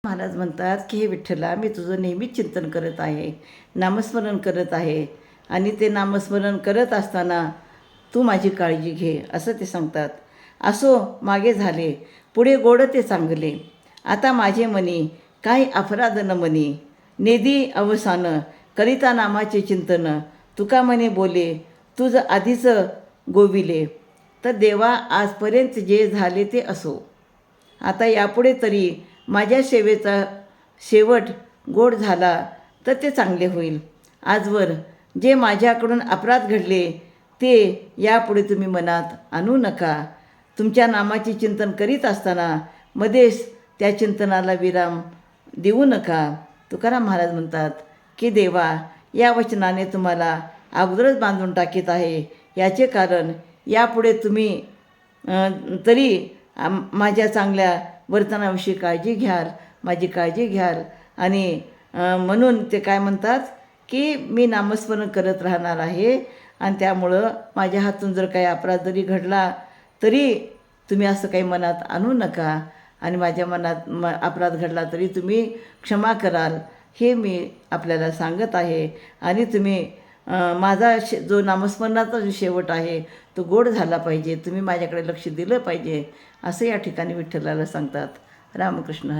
महाराज म्हणतात की हे विठ्ठला, मी तुझं नेहमीच चिंतन करत आहे, नामस्मरण करत आहे आणि ते नामस्मरण करत असताना तू माझी काळजी घे असं ते सांगतात. असो मागे झाले, पुढे गोड ते चांगले, आता माझे मनी काही अपराध न मनी, नेदी अवसान करिता नामाचे चिंतन, तुका म्हणे बोले तुझ आधीच गोविले. तर देवा, आजपर्यंत जे झाले ते असो, आता यापुढे तरी माझ्या सेवेचा शेवट गोड झाला तर ते चांगले होईल. आजवर जे माझ्याकडून अपराध घडले ते यापुढे तुम्ही मनात आणू नका. तुमच्या नामाचे चिंतन करीत असताना मध्येच त्या चिंतनाला विराम देऊ नका. तुकाराम महाराज म्हणतात की देवा, या वचनाने तुम्हाला अगोदरच बांधून टाकीत आहे. याचे कारण यापुढे तुम्ही तरी माझ्या चांगल्या वर्तनाविषयी काळजी घ्याल, माझी काळजी घ्याल. आणि म्हणून ते काय म्हणतात की मी नामस्मरण करत राहणार आहे आणि त्यामुळं माझ्या हातून जर काही अपराध जरी घडला तरी तुम्ही असं काही मनात आणू नका आणि माझ्या मनात अपराध घडला तरी तुम्ही क्षमा कराल, हे मी आपल्याला सांगत आहे. आणि तुम्ही माझा जो नामस्मरणाचा जो शेवट आहे तो गोड झाला पाहिजे, तुम्ही माझ्याकडे लक्ष दिलं पाहिजे असं या ठिकाणी विठ्ठलाला सांगतात. रामकृष्ण.